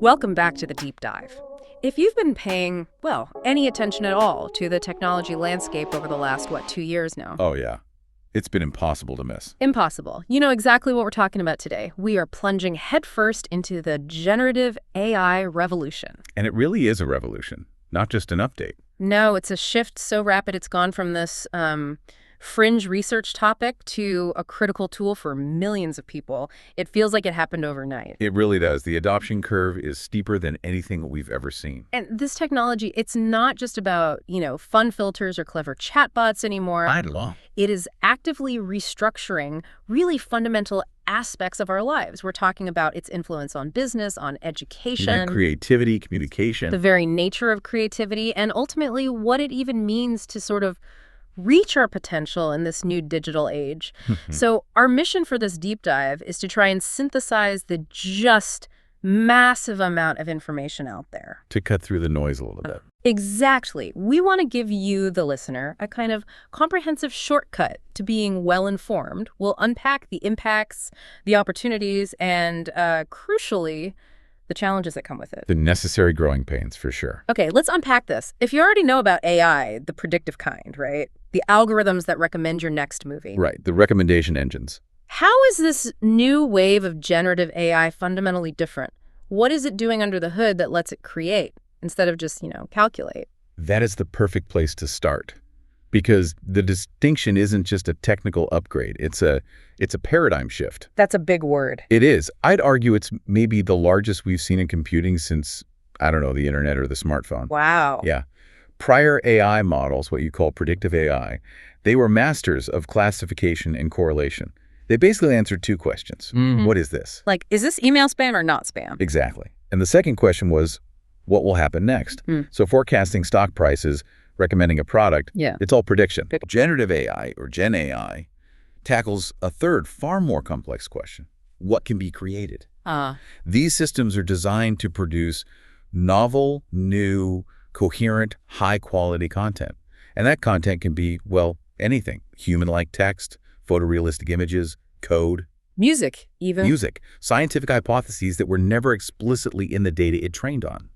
Welcome back to the Deep Dive. If you've been paying, well, any attention at all to the technology landscape over the last, 2 years now? Oh, yeah. It's been impossible to miss. Impossible. You know exactly what we're talking about today. We are plunging headfirst into the generative AI revolution. And it really is a revolution, not just an update. No, it's a shift so rapid it's gone from this fringe research topic to a critical tool for millions of people. It feels like it happened overnight. It really does. The adoption curve is steeper than anything we've ever seen. And this technology, it's not just about, fun filters or clever chatbots anymore. Not at all. It is actively restructuring really fundamental aspects of our lives. We're talking about its influence on business, on education, creativity, communication. the very nature of creativity, and ultimately what it even means to sort of reach our potential in this new digital age. So our mission for this deep dive is to try and synthesize the just massive amount of information out there. To cut through the noise a little bit. Exactly. We want to give you, the listener, a kind of comprehensive shortcut to being well-informed. We'll unpack the impacts, the opportunities, and crucially, the challenges that come with it. The necessary growing pains, for sure. Okay, let's unpack this. If you already know about AI, the predictive kind, right? The algorithms that recommend your next movie. Right, the recommendation engines. How is this new wave of generative AI fundamentally different? What is it doing under the hood that lets it create instead of just, calculate? That is the perfect place to start. Because the distinction isn't just a technical upgrade. It's a paradigm shift. That's a big word. It is. I'd argue it's maybe the largest we've seen in computing since, I don't know, the internet or the smartphone. Wow. Yeah. Prior AI models, what you call predictive AI, they were masters of classification and correlation. They basically answered two questions. What is this? Like, is this email spam or not spam? Exactly. And the second question was, what will happen next? So forecasting stock prices, recommending a product, it's all prediction. Generative AI, or Gen AI, tackles a third, far more complex question. What can be created? These systems are designed to produce novel, new, coherent, high-quality content. And that content can be, well, anything. Human-like text, photorealistic images, code. Music, even. Music. Scientific hypotheses that were never explicitly in the data it trained on.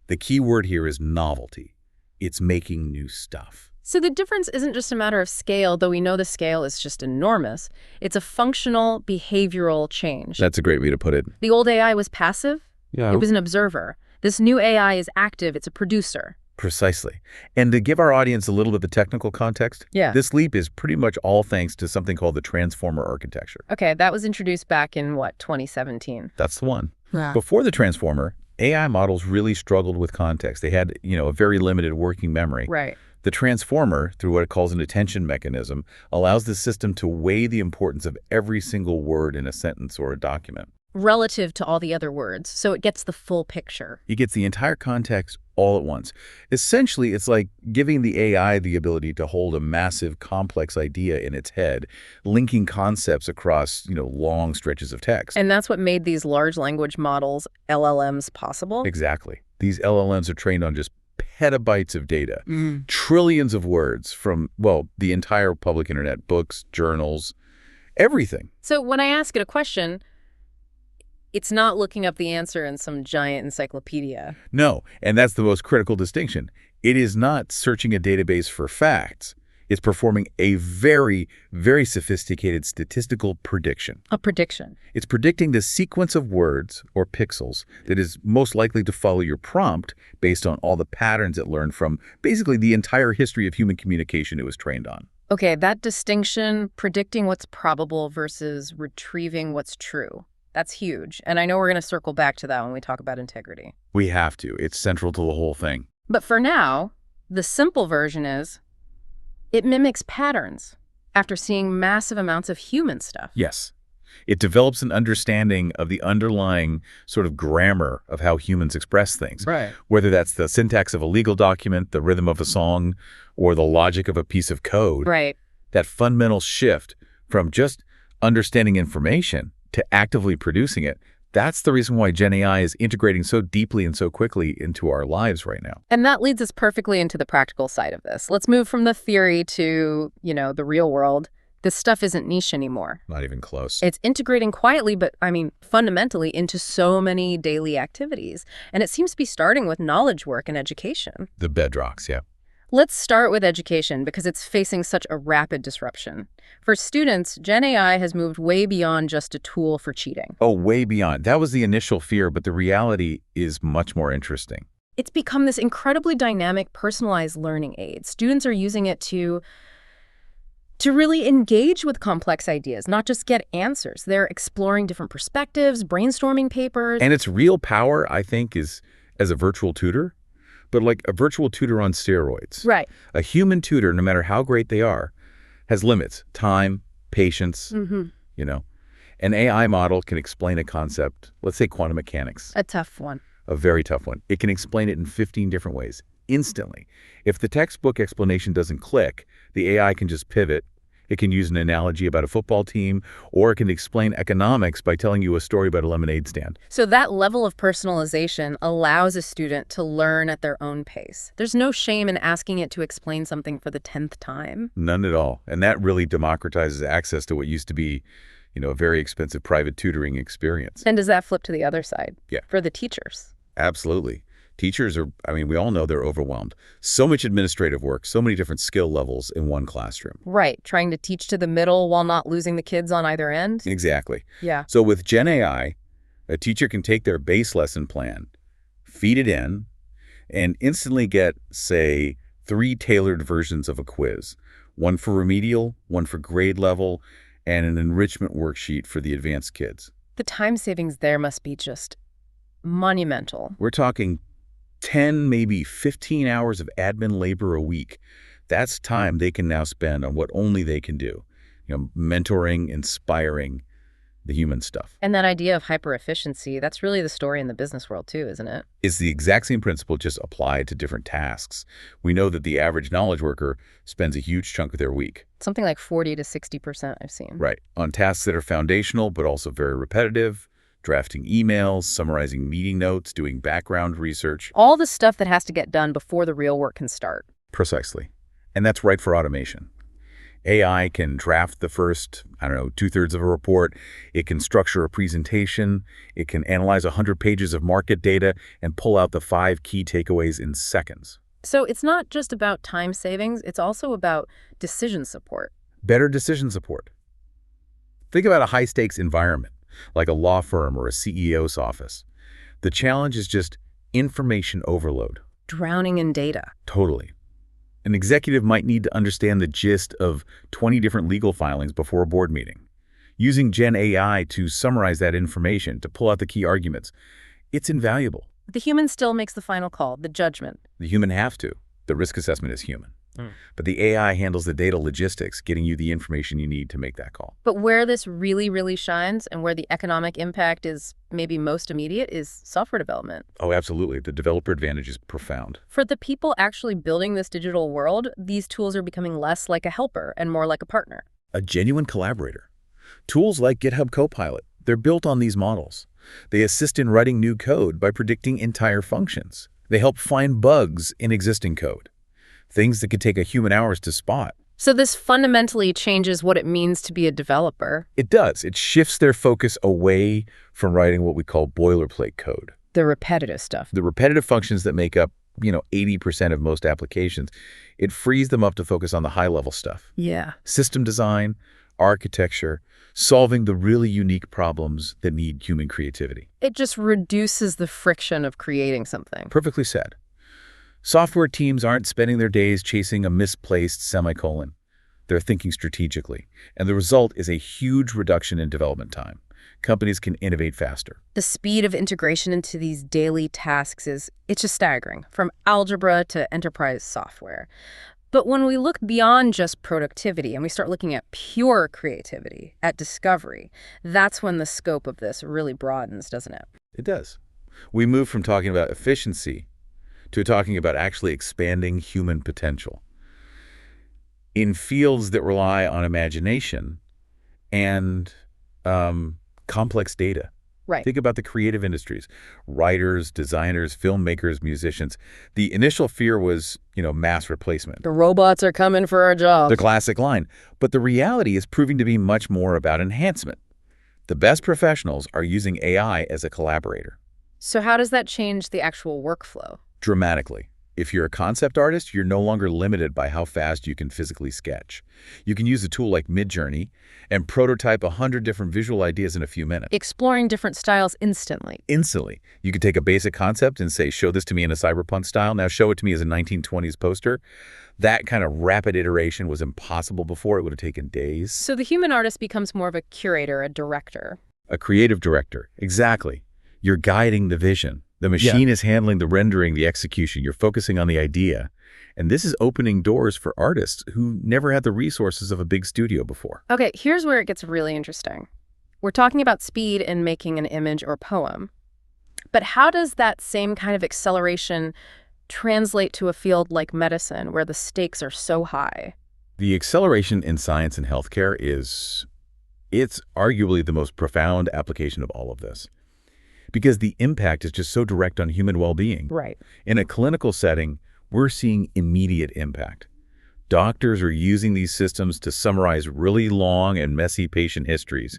The key word here is novelty. It's making new stuff. So the difference isn't just a matter of scale, though we know the scale is just enormous. It's a functional, behavioral change. That's a great way to put it. The old AI was passive. Yeah. It was an observer. This new AI is active. It's a producer. Precisely. And to give our audience a little bit of the technical context, this leap is pretty much all thanks to something called the transformer architecture. Okay, that was introduced back in, 2017? That's the one. Yeah. Before the transformer, AI models really struggled with context. They had, a very limited working memory. Right. The transformer, through what it calls an attention mechanism, allows the system to weigh the importance of every single word in a sentence or a document. Relative to all the other words, so it gets the full picture. It gets the entire context all at once. Essentially, it's like giving the AI the ability to hold a massive, complex idea in its head, linking concepts across, long stretches of text. And that's what made these large language models, LLMs, possible? Exactly. These LLMs are trained on just petabytes of data, trillions of words from, the entire public internet, books, journals, everything. So when I ask it a question, it's not looking up the answer in some giant encyclopedia. No, and that's the most critical distinction. It is not searching a database for facts. It's performing a very, very sophisticated statistical prediction. A prediction. It's predicting the sequence of words or pixels that is most likely to follow your prompt based on all the patterns it learned from basically the entire history of human communication it was trained on. Okay, that distinction, predicting what's probable versus retrieving what's true. That's huge. And I know we're going to circle back to that when we talk about integrity. We have to. It's central to the whole thing. But for now, the simple version is it mimics patterns after seeing massive amounts of human stuff. Yes. It develops an understanding of the underlying sort of grammar of how humans express things. Right. Whether that's the syntax of a legal document, the rhythm of a song, or the logic of a piece of code. Right. That fundamental shift from just understanding information to actively producing it, that's the reason why Gen AI is integrating so deeply and so quickly into our lives right now. And that leads us perfectly into the practical side of this. Let's move from the theory to, the real world. This stuff isn't niche anymore. Not even close. It's integrating quietly, but, fundamentally into so many daily activities. And it seems to be starting with knowledge work and education. The bedrocks, yeah. Let's start with education because it's facing such a rapid disruption. For students, Gen AI has moved way beyond just a tool for cheating. Oh, way beyond. That was the initial fear, but the reality is much more interesting. It's become this incredibly dynamic, personalized learning aid. Students are using it to really engage with complex ideas, not just get answers. They're exploring different perspectives, brainstorming papers. And its real power, I think, is as a virtual tutor, but like a virtual tutor on steroids. Right. A human tutor, no matter how great they are, has limits: time, patience, you know. An AI model can explain a concept, let's say quantum mechanics. A tough one. A very tough one. It can explain it in 15 different ways, instantly. If the textbook explanation doesn't click, the AI can just pivot. It can use an analogy about a football team, or it can explain economics by telling you a story about a lemonade stand. So that level of personalization allows a student to learn at their own pace. There's no shame in asking it to explain something for the 10th time. None at all. And that really democratizes access to what used to be, a very expensive private tutoring experience. And does that flip to the other side? Yeah. For the teachers? Absolutely. Teachers are, we all know they're overwhelmed. So much administrative work, so many different skill levels in one classroom. Right. Trying to teach to the middle while not losing the kids on either end. Exactly. Yeah. So with Gen AI, a teacher can take their base lesson plan, feed it in, and instantly get, say, 3 tailored versions of a quiz. One for remedial, one for grade level, and an enrichment worksheet for the advanced kids. The time savings there must be just monumental. We're talking 10, maybe 15 hours of admin labor a week. That's time they can now spend on what only they can do. Mentoring, inspiring, the human stuff. And that idea of hyper-efficiency, that's really the story in the business world too, isn't it? It's the exact same principle, just applied to different tasks. We know that the average knowledge worker spends a huge chunk of their week. Something like 40 to 60% I've seen. Right. On tasks that are foundational, but also very repetitive. Drafting emails, summarizing meeting notes, doing background research. All the stuff that has to get done before the real work can start. Precisely. And that's right for automation. AI can draft the first, 2/3 of a report. It can structure a presentation. It can analyze 100 pages of market data and pull out the 5 key takeaways in seconds. So it's not just about time savings, it's also about decision support. Better decision support. Think about a high-stakes environment, like a law firm or a CEO's office. The challenge is just information overload. Drowning in data. Totally. An executive might need to understand the gist of 20 different legal filings before a board meeting. Using Gen AI to summarize that information, to pull out the key arguments, it's invaluable. The human still makes the final call, the judgment. The human have to. The risk assessment is human. But the AI handles the data logistics, getting you the information you need to make that call. But where this really, really shines and where the economic impact is maybe most immediate is software development. Oh, absolutely. The developer advantage is profound. For the people actually building this digital world, these tools are becoming less like a helper and more like a partner. A genuine collaborator. Tools like GitHub Copilot, they're built on these models. They assist in writing new code by predicting entire functions. They help find bugs in existing code. Things that could take a human hours to spot. So this fundamentally changes what it means to be a developer. It does. It shifts their focus away from writing what we call boilerplate code. The repetitive stuff. The repetitive functions that make up, 80% of most applications. It frees them up to focus on the high-level stuff. Yeah. System design, architecture, solving the really unique problems that need human creativity. It just reduces the friction of creating something. Perfectly said. Software teams aren't spending their days chasing a misplaced semicolon. They're thinking strategically. And the result is a huge reduction in development time. Companies can innovate faster. The speed of integration into these daily tasks it's just staggering, from algebra to enterprise software. But when we look beyond just productivity and we start looking at pure creativity, at discovery, that's when the scope of this really broadens, doesn't it? It does. We move from talking about efficiency to talking about actually expanding human potential in fields that rely on imagination and complex data. Right. Think about the creative industries, writers, designers, filmmakers, musicians. The initial fear was, mass replacement. The robots are coming for our jobs. The classic line. But the reality is proving to be much more about enhancement. The best professionals are using AI as a collaborator. So how does that change the actual workflow? Dramatically. If you're a concept artist, you're no longer limited by how fast you can physically sketch. You can use a tool like Midjourney and prototype 100 different visual ideas in a few minutes. Exploring different styles instantly. Instantly. You could take a basic concept and say, show this to me in a cyberpunk style. Now show it to me as a 1920s poster. That kind of rapid iteration was impossible before. It would have taken days. So the human artist becomes more of a curator, a director. A creative director. Exactly. You're guiding the vision. The machine is handling the rendering, the execution. You're focusing on the idea. And this is opening doors for artists who never had the resources of a big studio before. Okay, here's where it gets really interesting. We're talking about speed in making an image or poem. But how does that same kind of acceleration translate to a field like medicine, where the stakes are so high? The acceleration in science and healthcare it's arguably the most profound application of all of this. Because the impact is just so direct on human well-being. Right. In a clinical setting, we're seeing immediate impact. Doctors are using these systems to summarize really long and messy patient histories,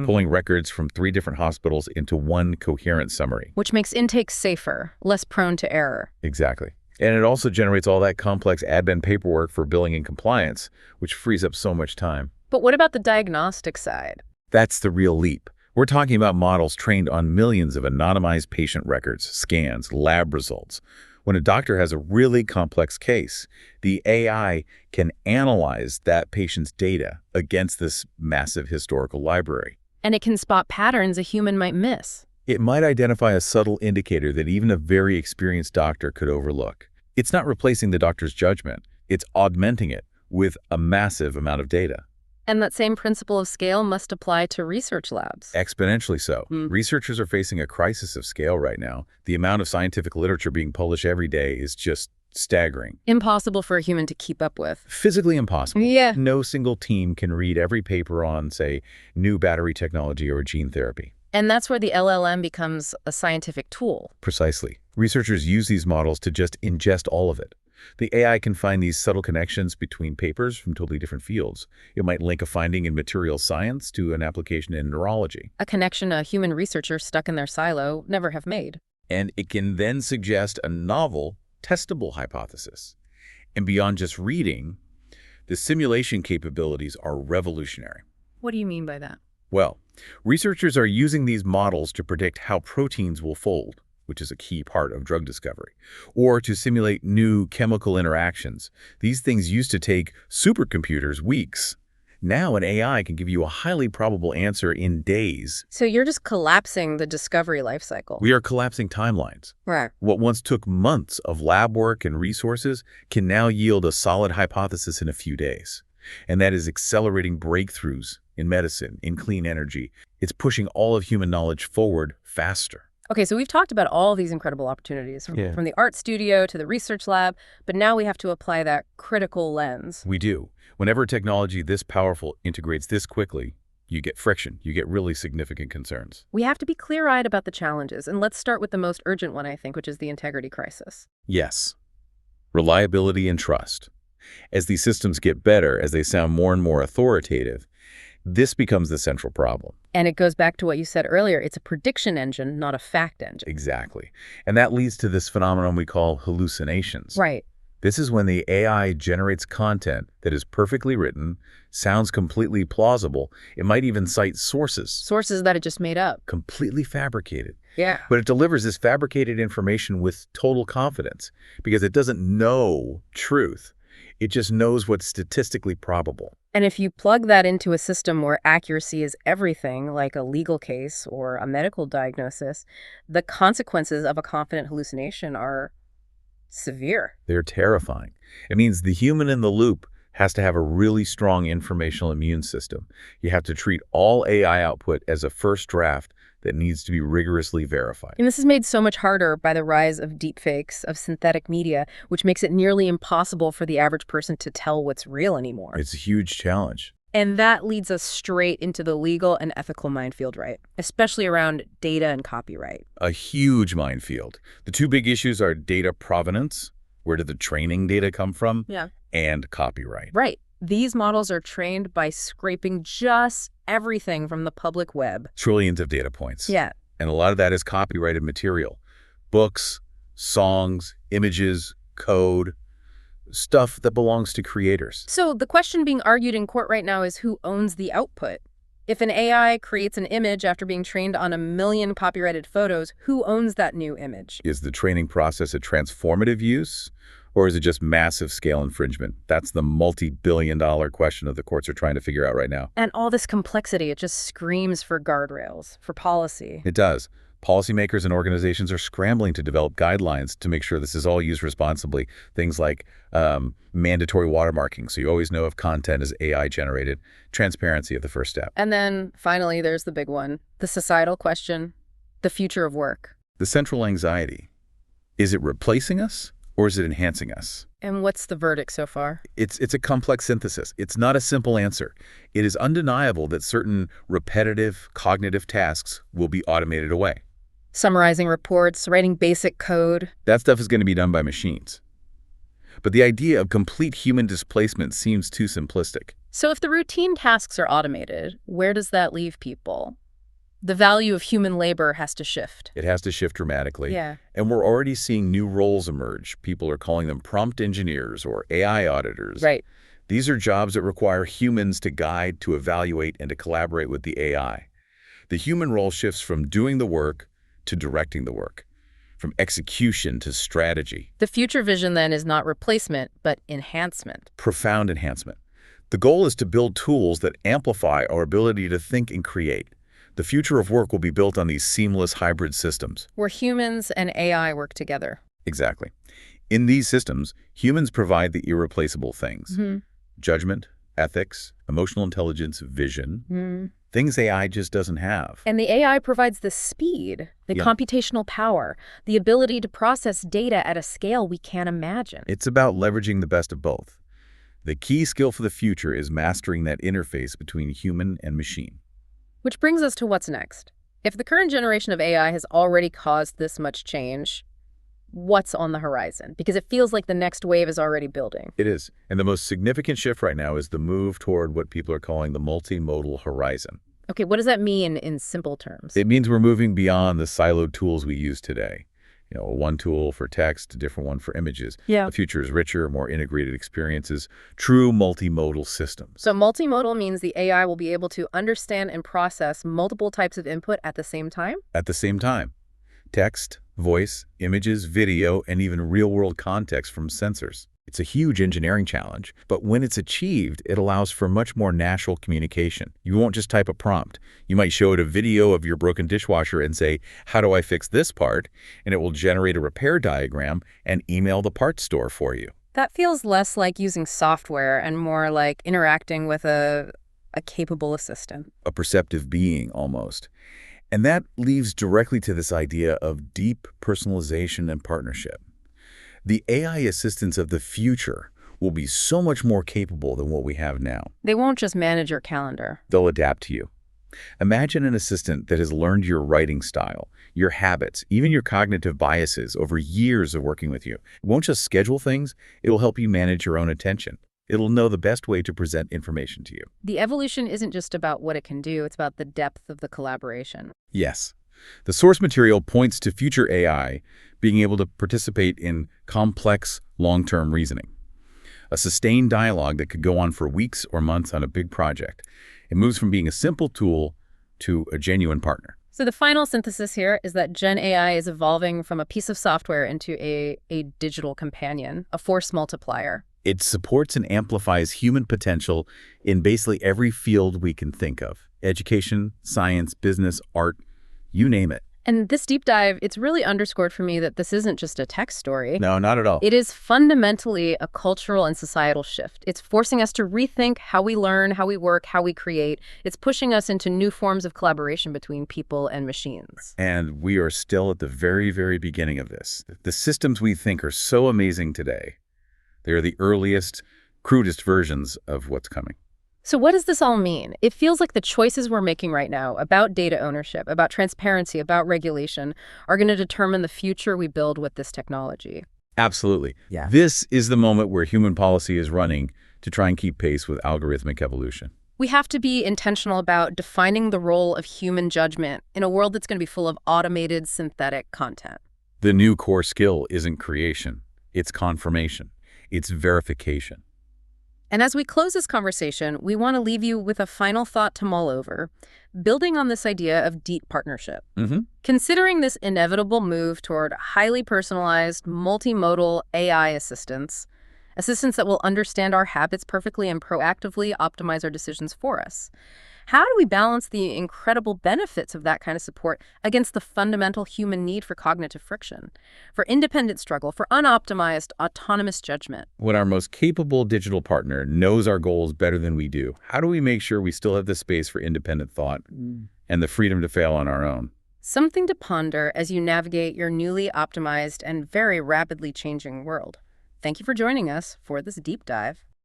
pulling records from 3 different hospitals into one coherent summary. Which makes intake safer, less prone to error. Exactly. And it also generates all that complex admin paperwork for billing and compliance, which frees up so much time. But what about the diagnostic side? That's the real leap. We're talking about models trained on millions of anonymized patient records, scans, lab results. When a doctor has a really complex case, the AI can analyze that patient's data against this massive historical library. And it can spot patterns a human might miss. It might identify a subtle indicator that even a very experienced doctor could overlook. It's not replacing the doctor's judgment. It's augmenting it with a massive amount of data. And that same principle of scale must apply to research labs. Exponentially so. Researchers are facing a crisis of scale right now. The amount of scientific literature being published every day is just staggering. Impossible for a human to keep up with. Physically impossible. Yeah. No single team can read every paper on, say, new battery technology or gene therapy. And that's where the LLM becomes a scientific tool. Precisely. Researchers use these models to just ingest all of it. The AI can find these subtle connections between papers from totally different fields. It might link a finding in material science to an application in neurology. A connection a human researcher stuck in their silo never have made. And it can then suggest a novel, testable hypothesis. And beyond just reading, the simulation capabilities are revolutionary. What do you mean by that? Well, researchers are using these models to predict how proteins will fold, which is a key part of drug discovery, or to simulate new chemical interactions. These things used to take supercomputers weeks. Now an AI can give you a highly probable answer in days. So you're just collapsing the discovery lifecycle. We are collapsing timelines. Right. What once took months of lab work and resources can now yield a solid hypothesis in a few days. And that is accelerating breakthroughs in medicine, in clean energy. It's pushing all of human knowledge forward faster. Okay, so we've talked about all these incredible opportunities, from the art studio to the research lab, but now we have to apply that critical lens. We do. Whenever technology this powerful integrates this quickly, you get friction, you get really significant concerns. We have to be clear-eyed about the challenges, and let's start with the most urgent one, I think, which is the integrity crisis. Yes. Reliability and trust. As these systems get better, as they sound more and more authoritative, this becomes the central problem. And it goes back to what you said earlier. It's a prediction engine, not a fact engine. Exactly. And that leads to this phenomenon we call hallucinations. Right. This is when the AI generates content that is perfectly written, sounds completely plausible. It might even cite sources. Sources that it just made up. Completely fabricated. Yeah. But it delivers this fabricated information with total confidence because it doesn't know truth. It just knows what's statistically probable. And if you plug that into a system where accuracy is everything, like a legal case or a medical diagnosis, the consequences of a confident hallucination are severe. They're terrifying. It means the human in the loop has to have a really strong informational immune system. You have to treat all AI output as a first draft that needs to be rigorously verified. And this is made so much harder by the rise of deepfakes, of synthetic media, which makes it nearly impossible for the average person to tell what's real anymore. It's a huge challenge. And that leads us straight into the legal and ethical minefield, right? Especially around data and copyright. A huge minefield. The two big issues are data provenance, where did the training data come from, and copyright. Right. These models are trained by scraping just everything from the public web. Trillions of data points. Yeah. And a lot of that is copyrighted material. Books, songs, images, code, stuff that belongs to creators. So the question being argued in court right now is who owns the output? If an AI creates an image after being trained on 1 million copyrighted photos, who owns that new image? Is the training process a transformative use, or is it just massive scale infringement? That's the multi-billion-dollar question that the courts are trying to figure out right now. And all this complexity, it just screams for guardrails, for policy. It does. Policymakers and organizations are scrambling to develop guidelines to make sure this is all used responsibly. Things like mandatory watermarking, so you always know if content is AI generated. Transparency at the first step. And then finally, there's the big one, the societal question, the future of work. The central anxiety. Is it replacing us or is it enhancing us? And what's the verdict so far? It's a complex synthesis. It's not a simple answer. It is undeniable that certain repetitive cognitive tasks will be automated away. Summarizing reports, writing basic code. That stuff is going to be done by machines. But the idea of complete human displacement seems too simplistic. So if the routine tasks are automated, where does that leave people? The value of human labor has to shift. It has to shift dramatically. Yeah. And we're already seeing new roles emerge. People are calling them prompt engineers or AI auditors. Right. These are jobs that require humans to guide, to evaluate, and to collaborate with the AI. The human role shifts from doing the work to directing the work, from execution to strategy. The future vision then is not replacement, but enhancement. Profound enhancement. The goal is to build tools that amplify our ability to think and create. The future of work will be built on these seamless hybrid systems. Where humans and AI work together. Exactly. In these systems, humans provide the irreplaceable things. Judgment, ethics, emotional intelligence, vision. Things AI just doesn't have. And the AI provides the speed, the computational power, the ability to process data at a scale we can't imagine. It's about leveraging the best of both. The key skill for the future is mastering that interface between human and machine. Which brings us to what's next. If the current generation of AI has already caused this much change, what's on the horizon? Because it feels like the next wave is already building. It is. And the most significant shift right now is the move toward what people are calling the multimodal horizon. Okay, what does that mean in simple terms? It means we're moving beyond the siloed tools we use today. You know, one tool for text, a different one for images. Yeah. The future is richer, more integrated experiences, true multimodal systems. So multimodal means the AI will be able to understand and process multiple types of input at the same time? At the same time. Text, voice, images, video, and even real-world context from sensors. It's a huge engineering challenge, but when it's achieved, it allows for much more natural communication. You won't just type a prompt. You might show it a video of your broken dishwasher and say, "How do I fix this part?" And it will generate a repair diagram and email the parts store for you. That feels less like using software and more like interacting with a capable assistant. A perceptive being, almost. And that leads directly to this idea of deep personalization and partnership. The AI assistants of the future will be so much more capable than what we have now. They won't just manage your calendar. They'll adapt to you. Imagine an assistant that has learned your writing style, your habits, even your cognitive biases over years of working with you. It won't just schedule things, it'll help you manage your own attention. It'll know the best way to present information to you. The evolution isn't just about what it can do, it's about the depth of the collaboration. Yes. The source material points to future AI being able to participate in complex, long-term reasoning. A sustained dialogue that could go on for weeks or months on a big project. It moves from being a simple tool to a genuine partner. So the final synthesis here is that Gen AI is evolving from a piece of software into a digital companion, a force multiplier. It supports and amplifies human potential in basically every field we can think of. Education, science, business, art, you name it. And this deep dive, it's really underscored for me that this isn't just a tech story. No, not at all. It is fundamentally a cultural and societal shift. It's forcing us to rethink how we learn, how we work, how we create. It's pushing us into new forms of collaboration between people and machines. And we are still at the very, very beginning of this. The systems we think are so amazing today. They are the earliest, crudest versions of what's coming. So what does this all mean? It feels like the choices we're making right now about data ownership, about transparency, about regulation are going to determine the future we build with this technology. Absolutely. Yeah. This is the moment where human policy is running to try and keep pace with algorithmic evolution. We have to be intentional about defining the role of human judgment in a world that's going to be full of automated synthetic content. The new core skill isn't creation, it's confirmation, it's verification. And as we close this conversation, we want to leave you with a final thought to mull over, building on this idea of deep partnership. Considering this inevitable move toward highly personalized, multimodal AI assistants that will understand our habits perfectly and proactively optimize our decisions for us. How do we balance the incredible benefits of that kind of support against the fundamental human need for cognitive friction, for independent struggle, for unoptimized, autonomous judgment? When our most capable digital partner knows our goals better than we do, how do we make sure we still have the space for independent thought and the freedom to fail on our own? Something to ponder as you navigate your newly optimized and very rapidly changing world. Thank you for joining us for this deep dive.